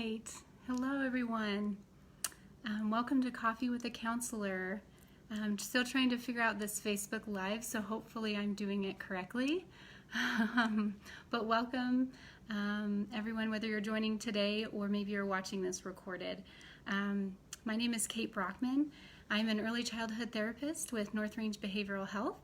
right. Hello, everyone. Welcome to Coffee with a Counselor. I'm still trying to figure out this Facebook Live, so hopefully I'm doing it correctly. But welcome, everyone, whether you're joining today or maybe you're watching this recorded. My name is Kate Brockman. I'm an early childhood therapist with North Range Behavioral Health.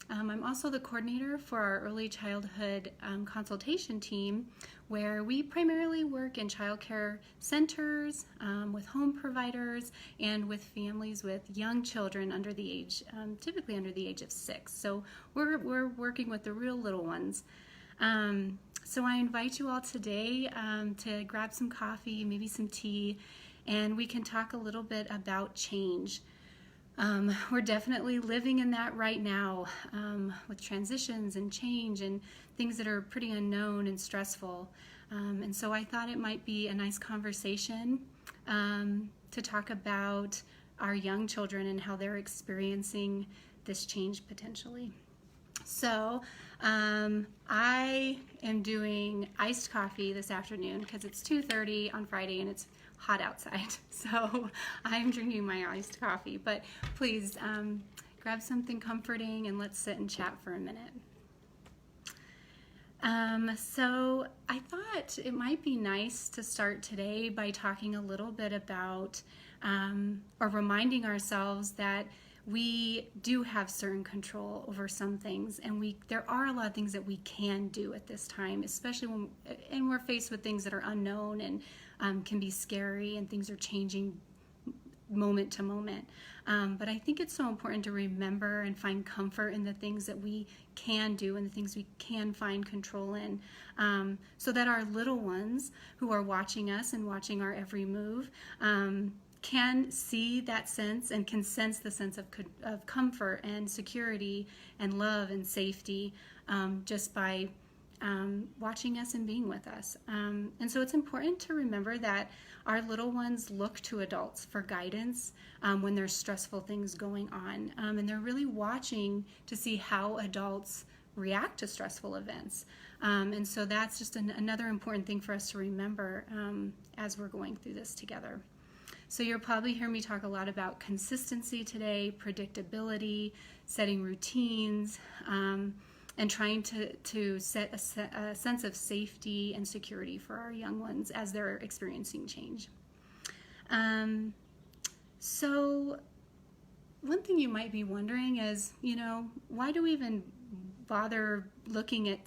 I'm also the coordinator for our early childhood consultation team, where we primarily work in child care centers, with home providers, and with families with young children under the age, typically under the age of 6. So we're working with the real little ones. So I invite you all today to grab some coffee, maybe some tea, and we can talk a little bit about change. We're definitely living in that right now, with transitions and change and things that are pretty unknown and stressful. And so I thought it might be a nice conversation to talk about our young children and how they're experiencing this change potentially. So I am doing iced coffee this afternoon because it's 2:30 on Friday and it's hot outside, so I'm drinking my iced coffee. But please grab something comforting and let's sit and chat for a minute. So I thought it might be nice to start today by talking a little bit about or reminding ourselves that we do have certain control over some things, and there are a lot of things that we can do at this time, especially when we're faced with things that are unknown and can be scary, and things are changing moment to moment. But I think it's so important to remember and find comfort in the things that we can do and the things we can find control in, so that our little ones who are watching us and watching our every move can see that sense and can sense the sense of comfort and security and love and safety just by watching us and being with us. And so it's important to remember that our little ones look to adults for guidance when there's stressful things going on. And they're really watching to see how adults react to stressful events. And so that's just another important thing for us to remember as we're going through this together. So you'll probably hear me talk a lot about consistency today, predictability, setting routines, and trying to set a sense of safety and security for our young ones as they're experiencing change. So one thing you might be wondering is, why do we even bother looking at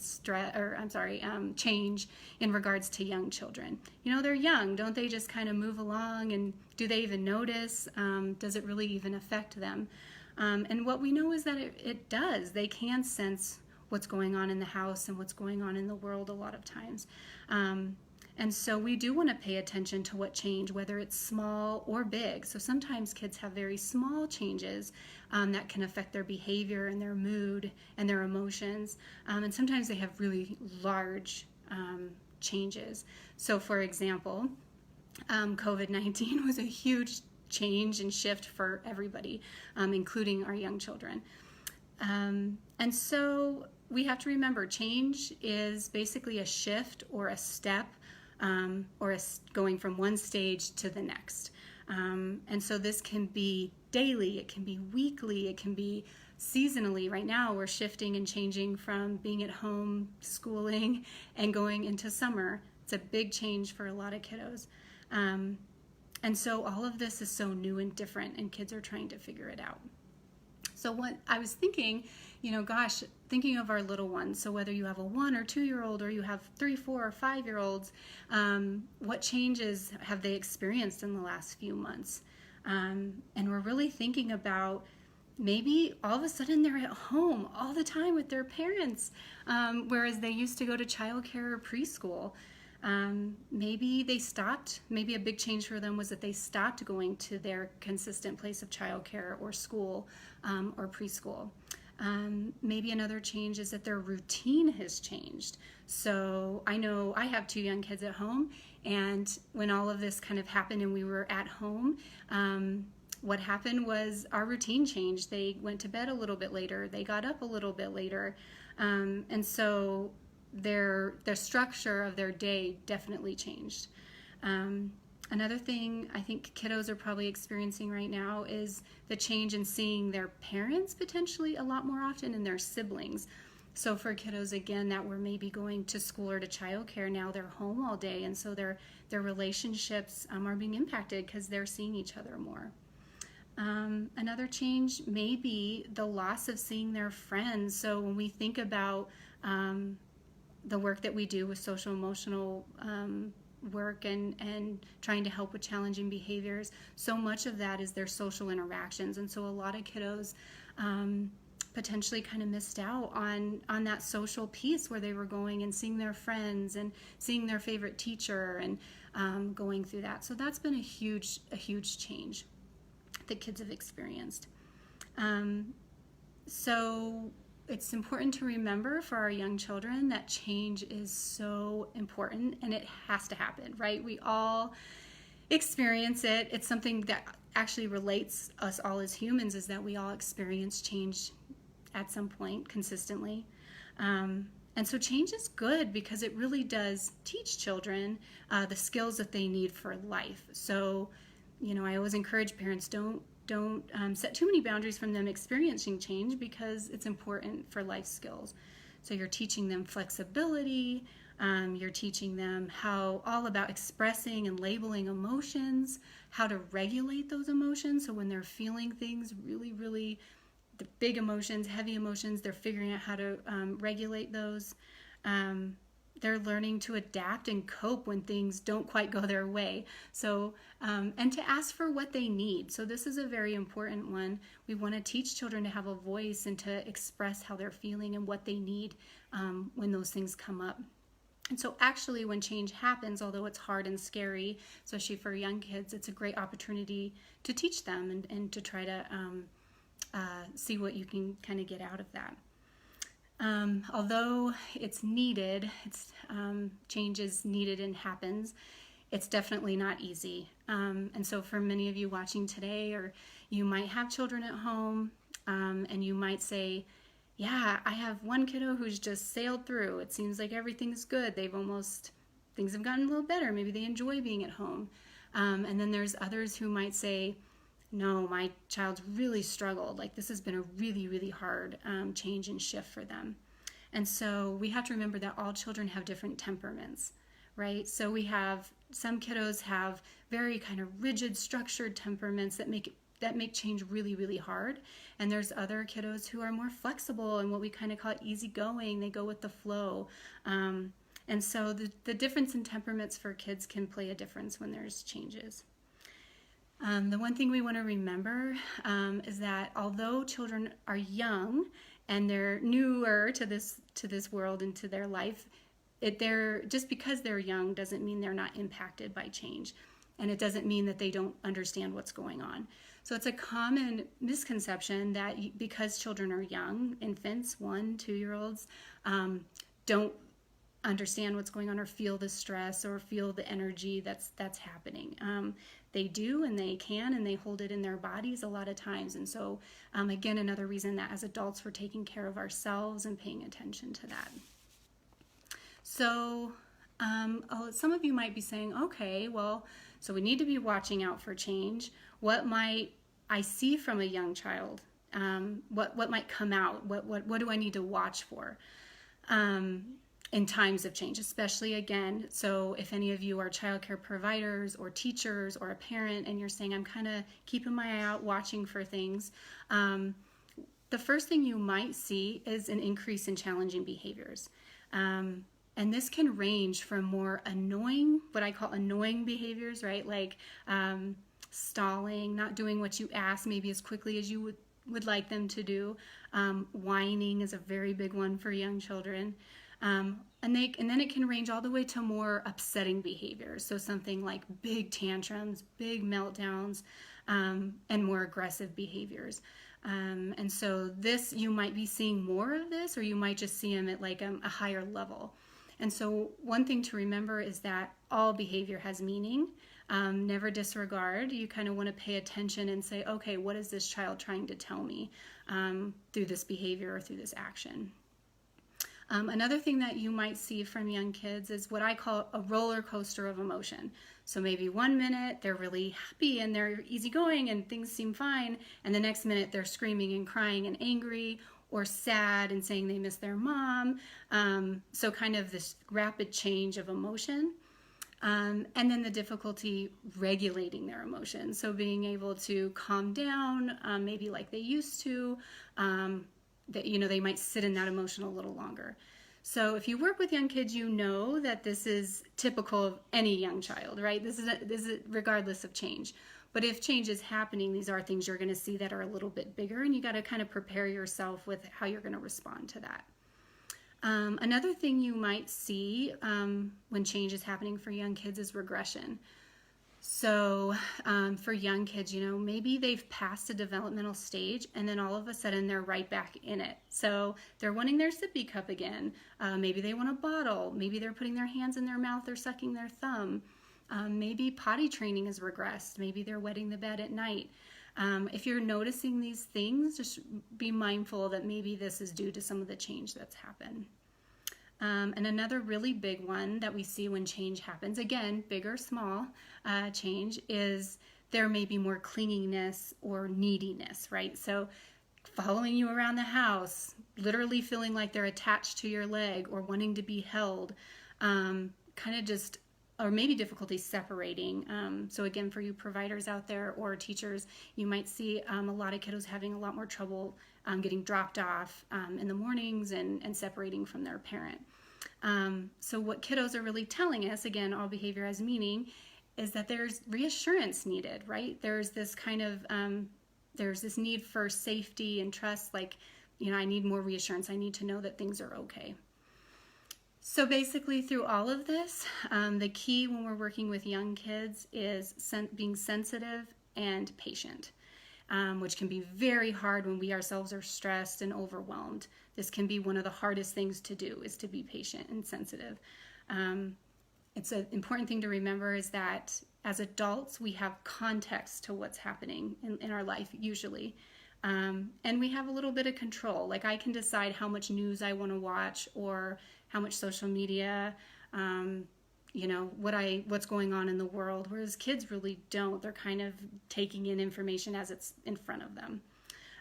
change in regards to young children? They're young. Don't they just kind of move along, and do they even notice? Does it really even affect them? And what we know is that it does. They can sense what's going on in the house and what's going on in the world a lot of times. And so we do want to pay attention to what change, whether it's small or big. So sometimes kids have very small changes that can affect their behavior and their mood and their emotions. And sometimes they have really large changes. So for example, COVID-19 was a huge change and shift for everybody, including our young children. And so we have to remember change is basically a shift or a step, or going from one stage to the next. And so this can be daily, it can be weekly, it can be seasonally. Right now we're shifting and changing from being at home schooling and going into summer. It's a big change for a lot of kiddos. And so all of this is so new and different, and kids are trying to figure it out. So what I was thinking, thinking of our little ones, so whether you have a 1 or 2-year-old or you have 3, 4, or 5-year-olds, what changes have they experienced in the last few months? And we're really thinking about maybe all of a sudden they're at home all the time with their parents, whereas they used to go to childcare or preschool. Maybe they stopped. Maybe a big change for them was that they stopped going to their consistent place of childcare or school or preschool. Maybe another change is that their routine has changed. So I know I have 2 young kids at home, and when all of this kind of happened and we were at home, what happened was our routine changed. They went to bed a little bit later. They got up a little bit later. And so their structure of their day definitely changed. Another thing I think kiddos are probably experiencing right now is the change in seeing their parents potentially a lot more often and their siblings. So for kiddos, again, that were maybe going to school or to childcare, now they're home all day, and so their relationships are being impacted because they're seeing each other more. Another change may be the loss of seeing their friends. So when we think about the work that we do with social emotional work and trying to help with challenging behaviors, so much of that is their social interactions. And so a lot of kiddos potentially kind of missed out on that social piece where they were going and seeing their friends and seeing their favorite teacher and going through that. So that's been a huge change that kids have experienced. So it's important to remember for our young children that change is so important and it has to happen, right? We all experience it. It's something that actually relates us all as humans, is that we all experience change at some point consistently. And so change is good because it really does teach children the skills that they need for life. So, I always encourage parents, don't set too many boundaries from them experiencing change, because it's important for life skills. So you're teaching them flexibility, you're teaching them all about expressing and labeling emotions, how to regulate those emotions. So when they're feeling things really, the big emotions, heavy emotions, they're figuring out how to regulate those. They're learning to adapt and cope when things don't quite go their way. So, and to ask for what they need. So this is a very important one. We want to teach children to have a voice and to express how they're feeling and what they need when those things come up. And so actually when change happens, although it's hard and scary, especially for young kids, it's a great opportunity to teach them and to try to see what you can kind of get out of that. Although it's needed, change is needed and happens, it's definitely not easy. And so for many of you watching today, or you might have children at home, and you might say, yeah, I have one kiddo who's just sailed through. It seems like everything's good. Things have gotten a little better. Maybe they enjoy being at home. And then there's others who might say, no, my child's really struggled. Like, this has been a really hard change and shift for them. And so we have to remember that all children have different temperaments, right? So we have, some kiddos have very kind of rigid, structured temperaments that make change really hard. And there's other kiddos who are more flexible and what we kind of call easygoing. They go with the flow. And so the difference in temperaments for kids can play a difference when there's changes. The one thing we want to remember is that although children are young and they're newer to this world and to their life, just because they're young doesn't mean they're not impacted by change, and it doesn't mean that they don't understand what's going on. So it's a common misconception that because children are young, infants, 1, 2-year-olds, don't understand what's going on or feel the stress or feel the energy that's happening. They do, and they can, and they hold it in their bodies a lot of times. And so, again, another reason that as adults we're taking care of ourselves and paying attention to that. So some of you might be saying, okay, well, so we need to be watching out for change. What might I see from a young child? What might come out? What do I need to watch for? In times of change, especially again, so if any of you are childcare providers or teachers or a parent and you're saying, I'm kind of keeping my eye out, watching for things, the first thing you might see is an increase in challenging behaviors. And this can range from more annoying, what I call annoying behaviors, right? Like stalling, not doing what you ask maybe as quickly as you would like them to do. Whining is a very big one for young children. And then it can range all the way to more upsetting behaviors. So something like big tantrums, big meltdowns, and more aggressive behaviors. And so you might be seeing more of this, or you might just see them at like a higher level. And so one thing to remember is that all behavior has meaning. Never disregard. You kind of want to pay attention and say, okay, what is this child trying to tell me through this behavior or through this action? Another thing that you might see from young kids is what I call a roller coaster of emotion. So maybe 1 minute they're really happy and they're easygoing and things seem fine, and the next minute they're screaming and crying and angry or sad and saying they miss their mom. So kind of this rapid change of emotion. And then the difficulty regulating their emotions. So being able to calm down, maybe like they used to, that, they might sit in that emotion a little longer. So if you work with young kids, you know that this is typical of any young child, right? This is regardless of change. But if change is happening, these are things you're going to see that are a little bit bigger, and you got to kind of prepare yourself with how you're going to respond to that. Another thing you might see when change is happening for young kids is regression. So for young kids, maybe they've passed a developmental stage and then all of a sudden they're right back in it. So they're wanting their sippy cup again. Maybe they want a bottle. Maybe they're putting their hands in their mouth or sucking their thumb. Maybe potty training has regressed. Maybe they're wetting the bed at night. If you're noticing these things, just be mindful that maybe this is due to some of the change that's happened. And another really big one that we see when change happens, again, big or small change, is there may be more clinginess or neediness, right? So following you around the house, literally feeling like they're attached to your leg or wanting to be held, or maybe difficulty separating. So again, for you providers out there or teachers, you might see a lot of kiddos having a lot more trouble getting dropped off in the mornings and separating from their parent. So what kiddos are really telling us, again, all behavior has meaning, is that there's reassurance needed, right? There's this kind of, there's this need for safety and trust, like, I need more reassurance. I need to know that things are okay. So basically through all of this, the key when we're working with young kids is being sensitive and patient, which can be very hard when we ourselves are stressed and overwhelmed. This can be one of the hardest things to do, is to be patient and sensitive. It's an important thing to remember is that as adults, we have context to what's happening in our life usually. And we have a little bit of control. Like I can decide how much news I want to watch or how much social media, what's going on in the world, whereas kids really don't. They're kind of taking in information as it's in front of them.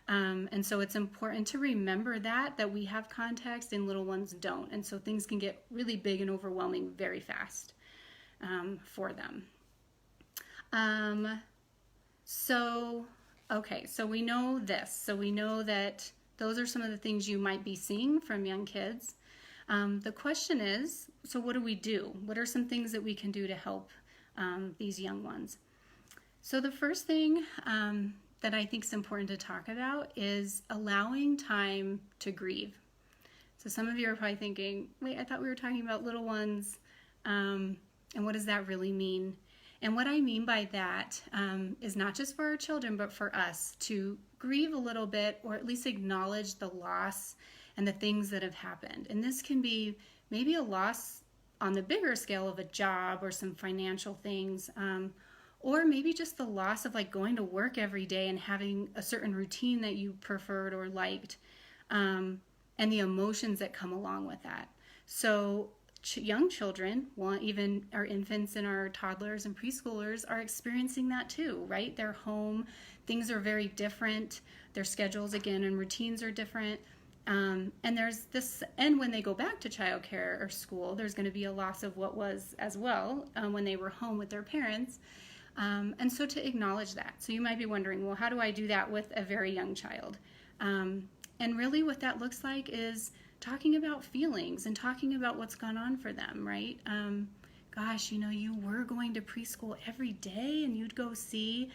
And so it's important to remember that we have context and little ones don't. And so things can get really big and overwhelming very fast for them. So we know this. So we know that those are some of the things you might be seeing from young kids. The question is, so what do we do? What are some things that we can do to help these young ones? So the first thing that I think is important to talk about is allowing time to grieve. So some of you are probably thinking, wait, I thought we were talking about little ones, and what does that really mean? And what I mean by that is not just for our children, but for us to grieve a little bit, or at least acknowledge the loss and the things that have happened. And this can be maybe a loss on the bigger scale of a job or some financial things, or maybe just the loss of like going to work every day and having a certain routine that you preferred or liked, and the emotions that come along with that. So young children, even our infants and our toddlers and preschoolers, are experiencing that too, right? They're home, things are very different, their schedules again and routines are different. And there's this, and when they go back to childcare or school, there's going to be a loss of what was as well when they were home with their parents. And so to acknowledge that. So you might be wondering, well, how do I do that with a very young child? And really what that looks like is talking about feelings and talking about what's gone on for them, right? Gosh, you were going to preschool every day and you'd go see,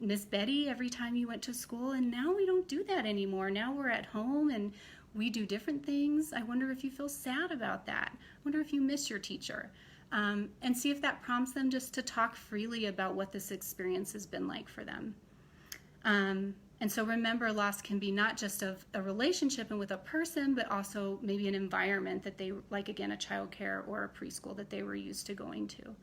Miss Betty every time you went to school, and now we don't do that anymore. Now we're at home and we do different things. I wonder if you feel sad about that. I wonder if you miss your teacher. And see if that prompts them just to talk freely about what this experience has been like for them. And so remember, loss can be not just of a relationship and with a person, but also maybe an environment that they, like again, a childcare or a preschool that they were used to going to.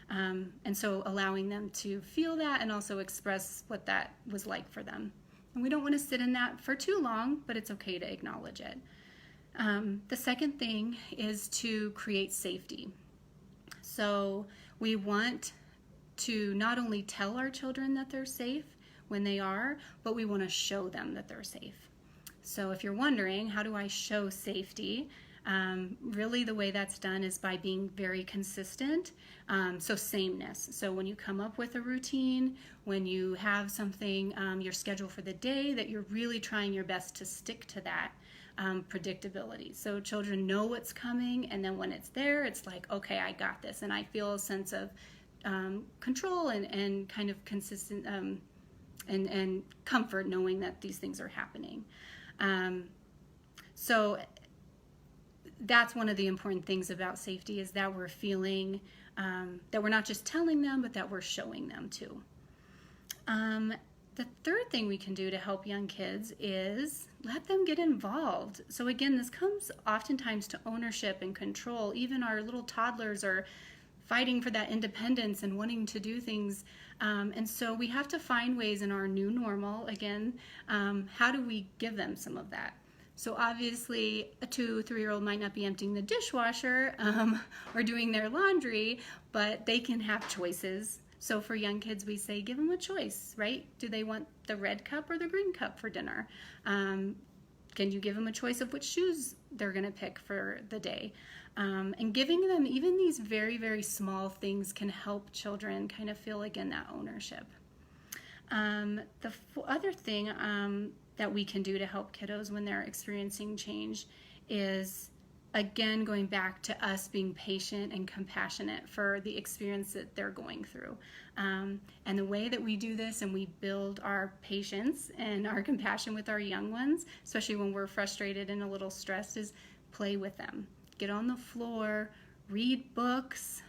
And so allowing them to feel that and also express what that was like for them. And we don't want to sit in that for too long, but it's okay to acknowledge it. The second thing is to create safety. So we want to not only tell our children that they're safe when they are, but we want to show them that they're safe. So if you're wondering, how do I show safety? Really the way that's done is by being very consistent. So sameness. So when you come up with a routine, when you have something, your schedule for the day, that you're really trying your best to stick to that. Predictability. So children know what's coming, and then when it's there, it's like, okay, I got this, and I feel a sense of control and kind of consistent and comfort knowing that these things are happening. So that's one of the important things about safety, is that we're feeling that we're not just telling them, but that we're showing them too. The third thing we can do to help young kids is let them get involved. So again, this comes oftentimes to ownership and control. Even our little toddlers are fighting for that independence and wanting to do things. And so we have to find ways in our new normal, again, how do we give them some of that? So obviously a 2, 3-year-old might not be emptying the dishwasher or doing their laundry, but they can have choices. So for young kids, we say, give them a choice, right? Do they want the red cup or the green cup for dinner? Can you give them a choice of which shoes they're going to pick for the day? And giving them even these very, very small things can help children kind of feel, again, that ownership. The other thing that we can do to help kiddos when they're experiencing change is, again, going back to us being patient and compassionate for the experience that they're going through. And the way that we do this and we build our patience and our compassion with our young ones, especially when we're frustrated and a little stressed, is play with them. Get on the floor, read books,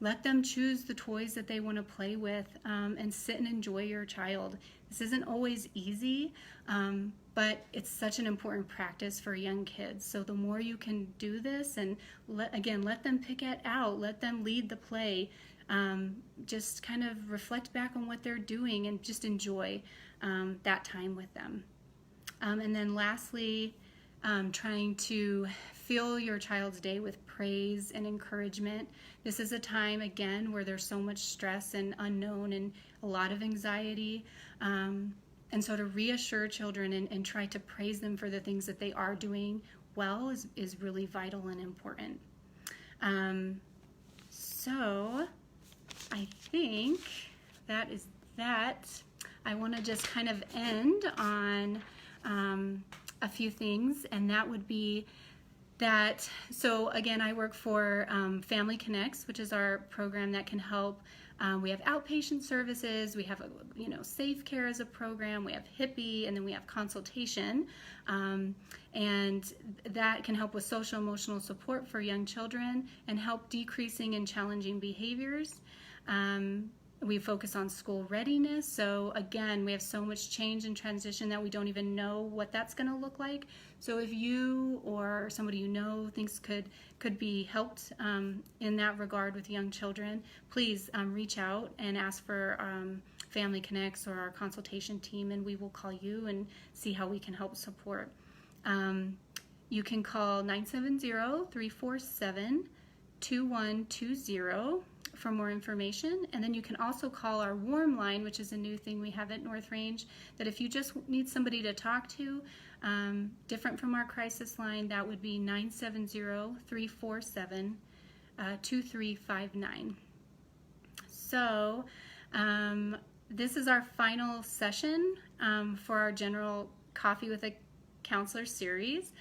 let them choose the toys that they want to play with, and sit and enjoy your child. This isn't always easy, but it's such an important practice for young kids. So the more you can do this, and let them pick it out, let them lead the play, just kind of reflect back on what they're doing and just enjoy that time with them. And then lastly, trying to fill your child's day with praise and encouragement. This is a time, again, where there's so much stress and unknown and a lot of anxiety. And so to reassure children and try to praise them for the things that they are doing well is really vital and important. So I think that is that. I want to just kind of end on a few things, and that would be that, so again, I work for Family Connects, which is our program that can help. We have outpatient services, we have Safe Care as a program, we have HIPPY, and then we have consultation, and that can help with social emotional support for young children and help decreasing and challenging behaviors. We focus on school readiness. So again, we have so much change and transition that we don't even know what that's going to look like. So if you or somebody you know thinks could be helped in that regard with young children, please reach out and ask for Family Connects or our consultation team, and we will call you and see how we can help support. You can call 970-347-2120 for more information, and then you can also call our warm line, which is a new thing we have at North Range, that if you just need somebody to talk to, different from our crisis line, that would be 970-347-2359. So this is our final session for our general Coffee with a Counselor series.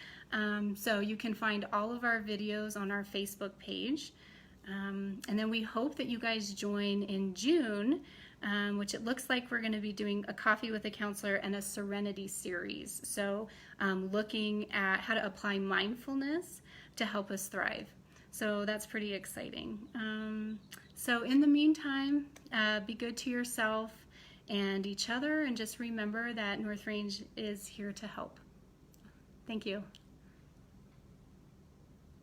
So you can find all of our videos on our Facebook page. And then we hope that you guys join in June, which it looks like we're going to be doing a Coffee with a Counselor and a Serenity series. So looking at how to apply mindfulness to help us thrive. So that's pretty exciting. So in the meantime, be good to yourself and each other, and just remember that North Range is here to help. Thank you.